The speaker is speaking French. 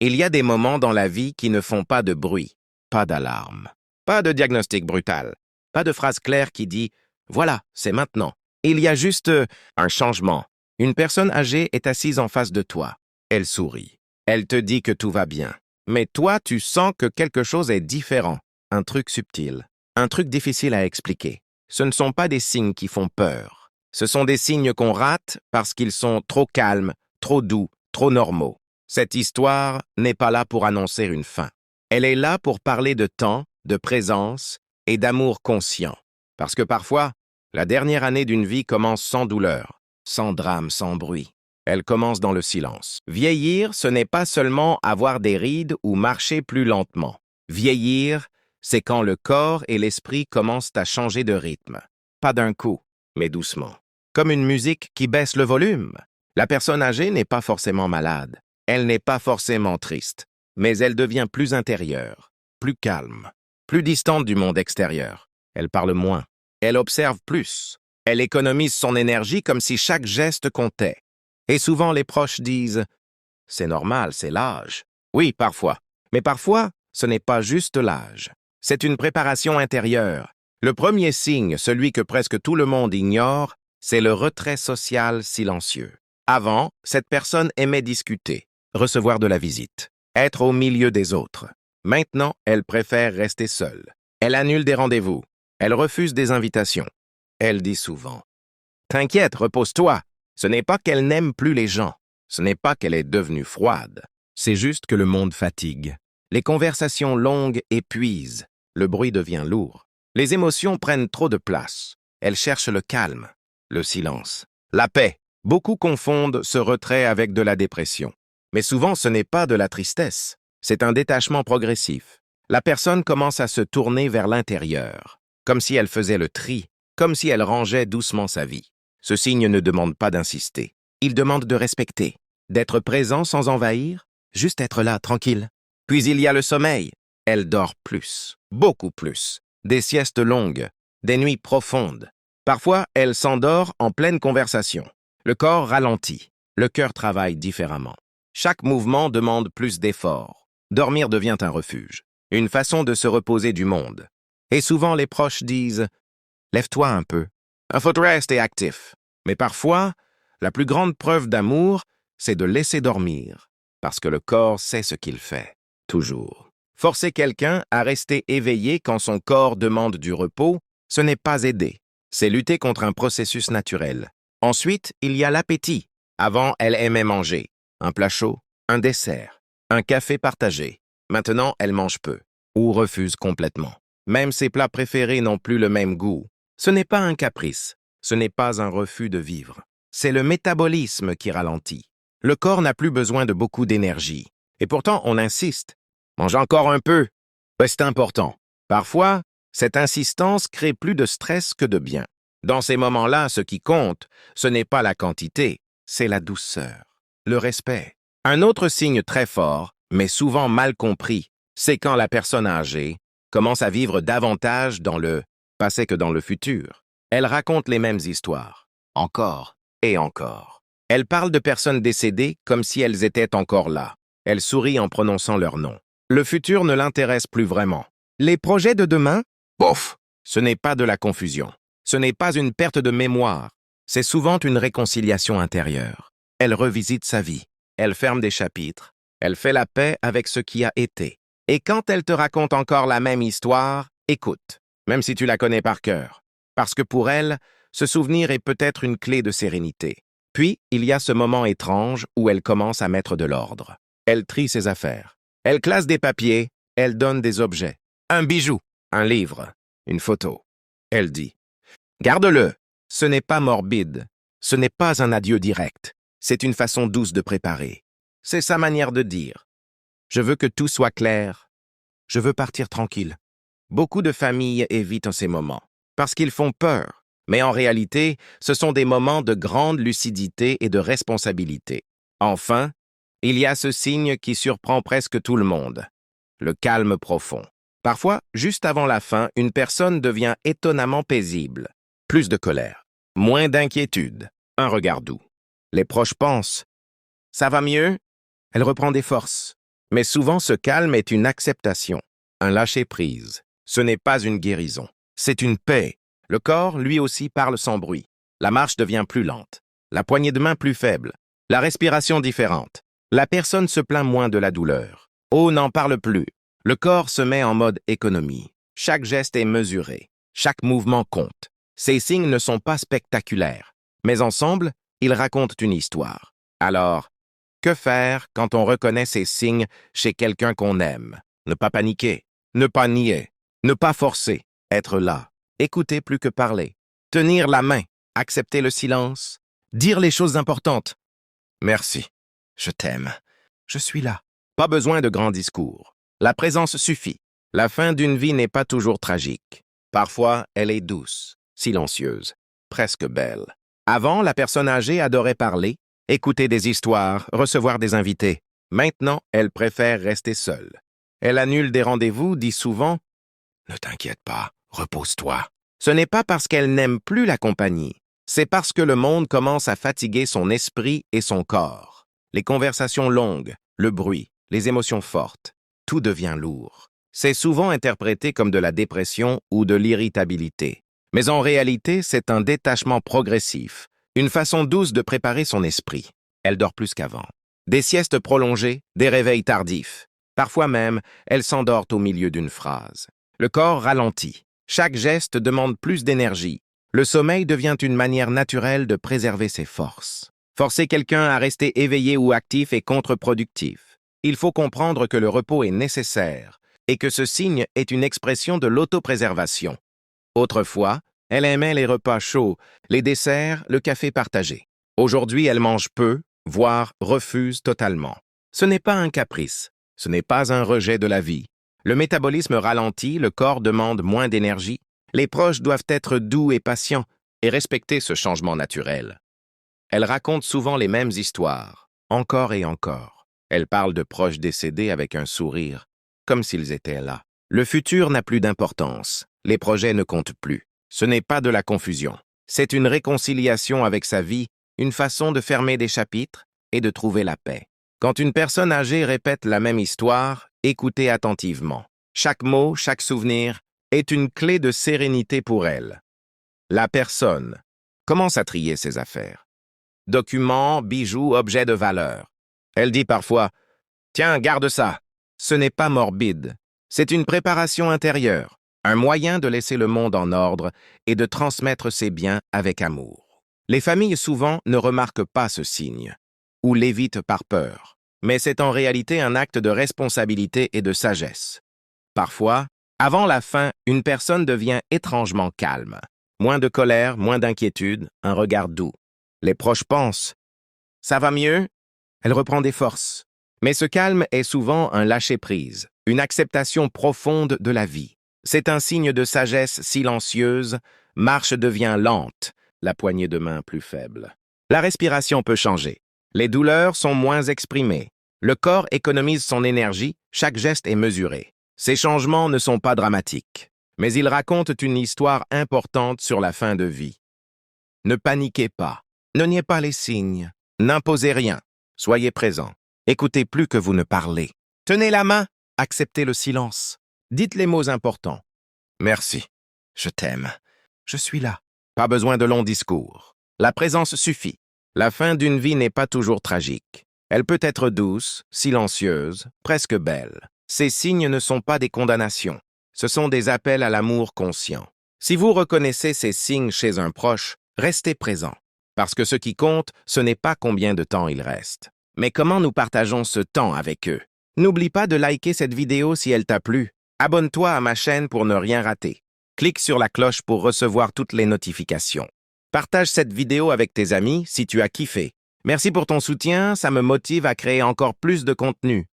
Il y a des moments dans la vie qui ne font pas de bruit, pas d'alarme, pas de diagnostic brutal, pas de phrase claire qui dit « Voilà, c'est maintenant ». Il y a juste un changement. Une personne âgée est assise en face de toi. Elle sourit. Elle te dit que tout va bien. Mais toi, tu sens que quelque chose est différent. Un truc subtil. Un truc difficile à expliquer. Ce ne sont pas des signes qui font peur. Ce sont des signes qu'on rate parce qu'ils sont trop calmes, trop doux, trop normaux. Cette histoire n'est pas là pour annoncer une fin. Elle est là pour parler de temps, de présence et d'amour conscient. Parce que parfois, la dernière année d'une vie commence sans douleur, sans drame, sans bruit. Elle commence dans le silence. Vieillir, ce n'est pas seulement avoir des rides ou marcher plus lentement. Vieillir, c'est quand le corps et l'esprit commencent à changer de rythme. Pas d'un coup, mais doucement. Comme une musique qui baisse le volume. La personne âgée n'est pas forcément malade. Elle n'est pas forcément triste. Mais elle devient plus intérieure, plus calme, plus distante du monde extérieur. Elle parle moins. Elle observe plus. Elle économise son énergie comme si chaque geste comptait. Et souvent les proches disent « C'est normal, c'est l'âge ». Oui, parfois. Mais parfois, ce n'est pas juste l'âge. C'est une préparation intérieure. Le premier signe, celui que presque tout le monde ignore, c'est le retrait social silencieux. Avant, cette personne aimait discuter, recevoir de la visite, être au milieu des autres. Maintenant, elle préfère rester seule. Elle annule des rendez-vous. Elle refuse des invitations. Elle dit souvent « T'inquiète, repose-toi ». Ce n'est pas qu'elle n'aime plus les gens. Ce n'est pas qu'elle est devenue froide. C'est juste que le monde fatigue. Les conversations longues épuisent. Le bruit devient lourd. Les émotions prennent trop de place. Elle cherche le calme, le silence, la paix. Beaucoup confondent ce retrait avec de la dépression. Mais souvent, ce n'est pas de la tristesse. C'est un détachement progressif. La personne commence à se tourner vers l'intérieur, comme si elle faisait le tri, comme si elle rangeait doucement sa vie. Ce signe ne demande pas d'insister. Il demande de respecter, d'être présent sans envahir, juste être là, tranquille. Puis il y a le sommeil. Elle dort plus, beaucoup plus. Des siestes longues, des nuits profondes. Parfois, elle s'endort en pleine conversation. Le corps ralentit, le cœur travaille différemment. Chaque mouvement demande plus d'efforts. Dormir devient un refuge, une façon de se reposer du monde. Et souvent, les proches disent « Lève-toi un peu ». Il faut rester actif. Mais parfois, la plus grande preuve d'amour, c'est de laisser dormir, parce que le corps sait ce qu'il fait, toujours. Forcer quelqu'un à rester éveillé quand son corps demande du repos, ce n'est pas aider, c'est lutter contre un processus naturel. Ensuite, il y a l'appétit. Avant, elle aimait manger. Un plat chaud, un dessert, un café partagé. Maintenant, elle mange peu, ou refuse complètement. Même ses plats préférés n'ont plus le même goût. Ce n'est pas un caprice, ce n'est pas un refus de vivre. C'est le métabolisme qui ralentit. Le corps n'a plus besoin de beaucoup d'énergie. Et pourtant, on insiste. Mange encore un peu. Ouais, c'est important. Parfois, cette insistance crée plus de stress que de bien. Dans ces moments-là, ce qui compte, ce n'est pas la quantité, c'est la douceur, le respect. Un autre signe très fort, mais souvent mal compris, c'est quand la personne âgée commence à vivre davantage dans le passé que dans le futur. Elle raconte les mêmes histoires, encore et encore. Elle parle de personnes décédées comme si elles étaient encore là. Elle sourit en prononçant leur nom. Le futur ne l'intéresse plus vraiment. Les projets de demain? Bof! Ce n'est pas de la confusion. Ce n'est pas une perte de mémoire. C'est souvent une réconciliation intérieure. Elle revisite sa vie. Elle ferme des chapitres. Elle fait la paix avec ce qui a été. Et quand elle te raconte encore la même histoire, écoute, même si tu la connais par cœur. Parce que pour elle, ce souvenir est peut-être une clé de sérénité. Puis, il y a ce moment étrange où elle commence à mettre de l'ordre. Elle trie ses affaires. Elle classe des papiers. Elle donne des objets. Un bijou, un livre, une photo. Elle dit « Garde-le ». Ce n'est pas morbide. Ce n'est pas un adieu direct. C'est une façon douce de préparer. C'est sa manière de dire « Je veux que tout soit clair. Je veux partir tranquille ». Beaucoup de familles évitent ces moments parce qu'ils font peur. Mais en réalité, ce sont des moments de grande lucidité et de responsabilité. Enfin, il y a ce signe qui surprend presque tout le monde, le calme profond. Parfois, juste avant la fin, une personne devient étonnamment paisible. Plus de colère, moins d'inquiétude, un regard doux. Les proches pensent « Ça va mieux ?» Elle reprend des forces. Mais souvent, ce calme est une acceptation, un lâcher-prise. Ce n'est pas une guérison, c'est une paix. Le corps, lui aussi, parle sans bruit. La marche devient plus lente, la poignée de main plus faible, la respiration différente. La personne se plaint moins de la douleur. Oh, n'en parle plus. Le corps se met en mode économie. Chaque geste est mesuré, chaque mouvement compte. Ces signes ne sont pas spectaculaires, mais ensemble, ils racontent une histoire. Alors, que faire quand on reconnaît ces signes chez quelqu'un qu'on aime? Ne pas paniquer, ne pas nier, ne pas forcer, être là, écouter plus que parler, tenir la main, accepter le silence, dire les choses importantes. Merci, je t'aime, je suis là. Pas besoin de grands discours. La présence suffit. La fin d'une vie n'est pas toujours tragique. Parfois, elle est douce, silencieuse, presque belle. Avant, la personne âgée adorait parler, écouter des histoires, recevoir des invités. Maintenant, elle préfère rester seule. Elle annule des rendez-vous, dit souvent « Ne t'inquiète pas, repose-toi ». Ce n'est pas parce qu'elle n'aime plus la compagnie, c'est parce que le monde commence à fatiguer son esprit et son corps. Les conversations longues, le bruit, les émotions fortes, tout devient lourd. C'est souvent interprété comme de la dépression ou de l'irritabilité. Mais en réalité, c'est un détachement progressif, une façon douce de préparer son esprit. Elle dort plus qu'avant. Des siestes prolongées, des réveils tardifs. Parfois même, elle s'endort au milieu d'une phrase. Le corps ralentit. Chaque geste demande plus d'énergie. Le sommeil devient une manière naturelle de préserver ses forces. Forcer quelqu'un à rester éveillé ou actif est contre-productif. Il faut comprendre que le repos est nécessaire et que ce signe est une expression de l'autopréservation. Autrefois, elle aimait les repas chauds, les desserts, le café partagé. Aujourd'hui, elle mange peu, voire refuse totalement. Ce n'est pas un caprice, ce n'est pas un rejet de la vie. Le métabolisme ralentit, le corps demande moins d'énergie. Les proches doivent être doux et patients et respecter ce changement naturel. Elle raconte souvent les mêmes histoires, encore et encore. Elle parle de proches décédés avec un sourire, comme s'ils étaient là. Le futur n'a plus d'importance, les projets ne comptent plus. Ce n'est pas de la confusion, c'est une réconciliation avec sa vie, une façon de fermer des chapitres et de trouver la paix. Quand une personne âgée répète la même histoire, écoutez attentivement. Chaque mot, chaque souvenir est une clé de sérénité pour elle. La personne commence à trier ses affaires. Documents, bijoux, objets de valeur. Elle dit parfois « Tiens, garde ça ». Ce n'est pas morbide, c'est une préparation intérieure, un moyen de laisser le monde en ordre et de transmettre ses biens avec amour. Les familles souvent ne remarquent pas ce signe, ou l'évitent par peur, mais c'est en réalité un acte de responsabilité et de sagesse. Parfois, avant la fin, une personne devient étrangement calme. Moins de colère, moins d'inquiétude, un regard doux. Les proches pensent « Ça va mieux ?» Elle reprend des forces. Mais ce calme est souvent un lâcher-prise, une acceptation profonde de la vie. C'est un signe de sagesse silencieuse, marche devient lente, la poignée de main plus faible. La respiration peut changer. Les douleurs sont moins exprimées. Le corps économise son énergie, chaque geste est mesuré. Ces changements ne sont pas dramatiques, mais ils racontent une histoire importante sur la fin de vie. Ne paniquez pas, ne niez pas les signes, n'imposez rien, soyez présent. Écoutez plus que vous ne parlez. Tenez la main, acceptez le silence. Dites les mots importants. Merci, je t'aime, je suis là. Pas besoin de longs discours. La présence suffit. La fin d'une vie n'est pas toujours tragique. Elle peut être douce, silencieuse, presque belle. Ces signes ne sont pas des condamnations. Ce sont des appels à l'amour conscient. Si vous reconnaissez ces signes chez un proche, restez présent. Parce que ce qui compte, ce n'est pas combien de temps il reste, mais comment nous partageons ce temps avec eux. N'oublie pas de liker cette vidéo si elle t'a plu. Abonne-toi à ma chaîne pour ne rien rater. Clique sur la cloche pour recevoir toutes les notifications. Partage cette vidéo avec tes amis si tu as kiffé. Merci pour ton soutien, ça me motive à créer encore plus de contenu.